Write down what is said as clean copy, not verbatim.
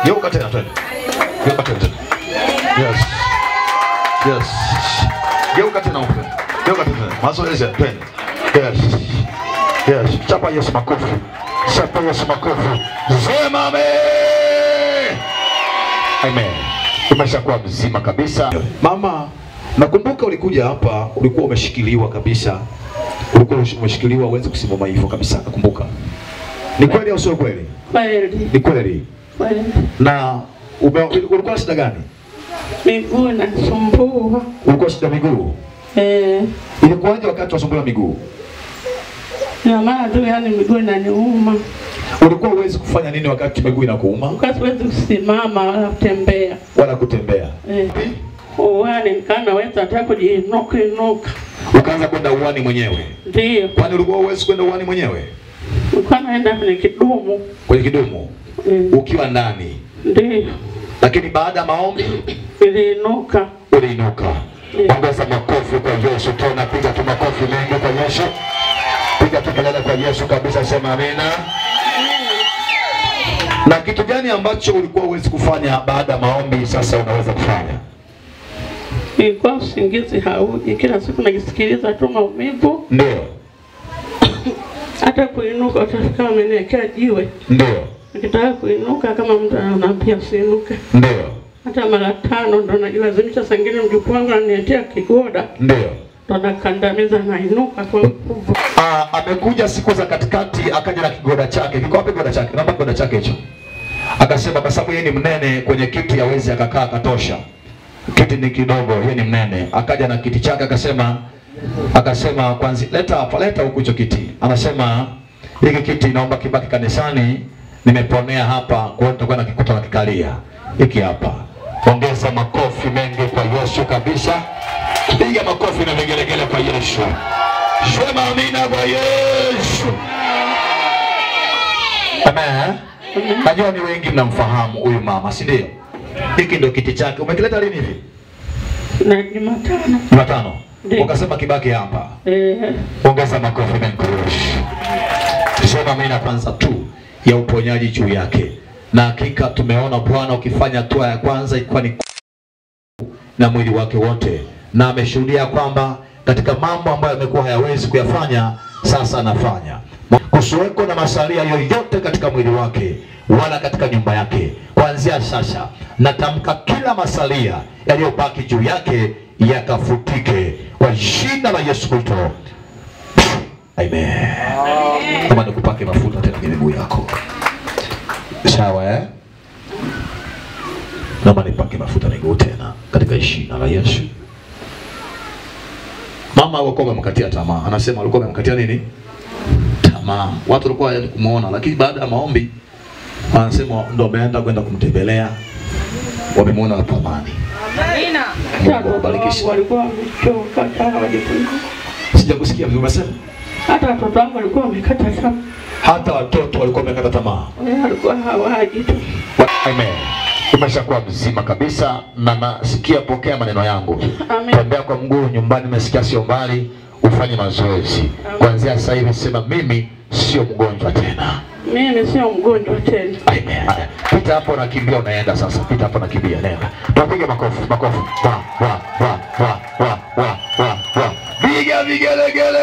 Geuka tena twende. Geuka tena. Yes. Yes. Geuka tena huko. Geuka tena. Mazoezi twende. Yes. Yes. Chapa Yesu makofi. Chapa Yesu makofi. Sema amen. Amen. Umeshakuwa mzima kabisa. Mama, nakumbuka ulikuja hapa, ulikuwa umeshikiliwa kabisa. Ulikuwa umeshikiliwa uweze kusimama hivyo kabisa, nakumbuka. Ni kweli au sio kweli? Kweli. Ni kweli. Kweli. Na ulikuwa shida gani? Miguu inasumbua. Ulikuwa shida miguu? Ilikuwaje wakati wasumbua miguu? Na maana tu yani miguu inaniuma. Ulikuwa huwezi kufanya nini wakati miguu inakuuma? Wakati huwezi kusimama wala kutembea. Wala kutembea. Uwani kana weza hata kujiinuka. Ukaanza kwenda uwani mwenyewe? Ndio. Kwani ulikuwa huwezi kwenda uwani mwenyewe? Ulikuwa naenda kwenye kidumu. Kwenye kidumu? Ukiwa ndani? Ndio. Lakini baada ya maombi iliinuka. Uliinuka. Ongeza makofi kwa Yesu, tena piga tu makofi mengi kwa Yesu. Piga tu kelele kwa Yesu kabisa, sema amina. Na kitu gani ambacho ulikuwa huwezi kufanya baada ya maombi sasa unaweza kufanya? Ilikuwa usingizi hauji, kila siku najisikiliza tu maumivu. Ndio. Hata kuinuka utafika amenekea jiwe. Ndio. Nikitaka kuinuka kama mtu ananiambia usiinuke. Ndio. Hata mara 5 ndo najilazimisha sangine mjukuu wangu ananiletea kigoda. Ndio. Ndo nakandamiza nainuka kwa nguvu. Amekuja siku za katikati akaja na kigoda chake. Kiko wapi kigoda chake? Naomba kigoda chake hicho. Akasema kwa sababu yeye ni mnene kwenye kiti hawezi akakaa katosha. Kiti ni kidogo, yeye ni mnene. Akaja na kiti chake akasema kwanza leta huko hicho kiti. Anasema hiki kiti naomba kibaki kanisani. Nimeponea hapa kwa hiyo nitakuwa nakikuta na kikalia. Hiki hapa. Ongeza makofi mengi kwa Yesu kabisa. Piga makofi na vigelegele kwa Yesu. Sema amina kwa Yesu. Amen. Najua ni wengi mnamfahamu huyu mama, si ndio? Hiki ndio kiti chake. Umekileta lini hivi? Na Jumatano. Jumatano. Ukasema kibaki hapa. Ongeza makofi mengi kwa Yesu. Sema amina kwanza tu ya uponyaji juu yake. Na hakika tumeona Bwana ukifanya hatua ya kwanza ilikuwa ni na mwili wake wote. Na ameshuhudia kwamba katika mambo ambayo amekuwa hayawezi kuyafanya sasa anafanya. Kusiweko na masalia yoyote katika mwili wake wala katika nyumba yake. Kuanzia sasa natamka kila masalia yaliyobaki juu yake yakafutike kwa jina la Yesu Kristo. Amen. Kama nikupake mafuta tena kwenye miguu yako. Sawa Naomba nipake mafuta miguu tena katika jina la Yesu. Mama walikuwa wamemkatia tamaa. Anasema walikuwa wamemkatia nini? Tamaa. Watu walikuwa yani kumuona, lakini baada ya maombi anasema ndo ameenda kwenda kumtembelea. Wamemuona hapo amani. Amina. Mungu awabariki. Walikuwa wamechoka sana wajifunza. Sijakusikia vizuri unasema? Hata watoto wangu walikuwa wamekata tamaa. Hata watoto walikuwa wamekata tamaa. Walikuwa hawaji tu. Amen. Umeshakuwa mzima kabisa na nasikia pokea maneno yangu. Amen. Tembea kwa mguu nyumbani, umesikia sio mbali, ufanye mazoezi. Kuanzia sasa hivi sema mimi sio mgonjwa tena. Mimi sio mgonjwa tena. Amen. Pita hapo na kimbia unaenda sasa. Pita hapo na kimbia nenda. Tupige makofi. Piga vigelegele.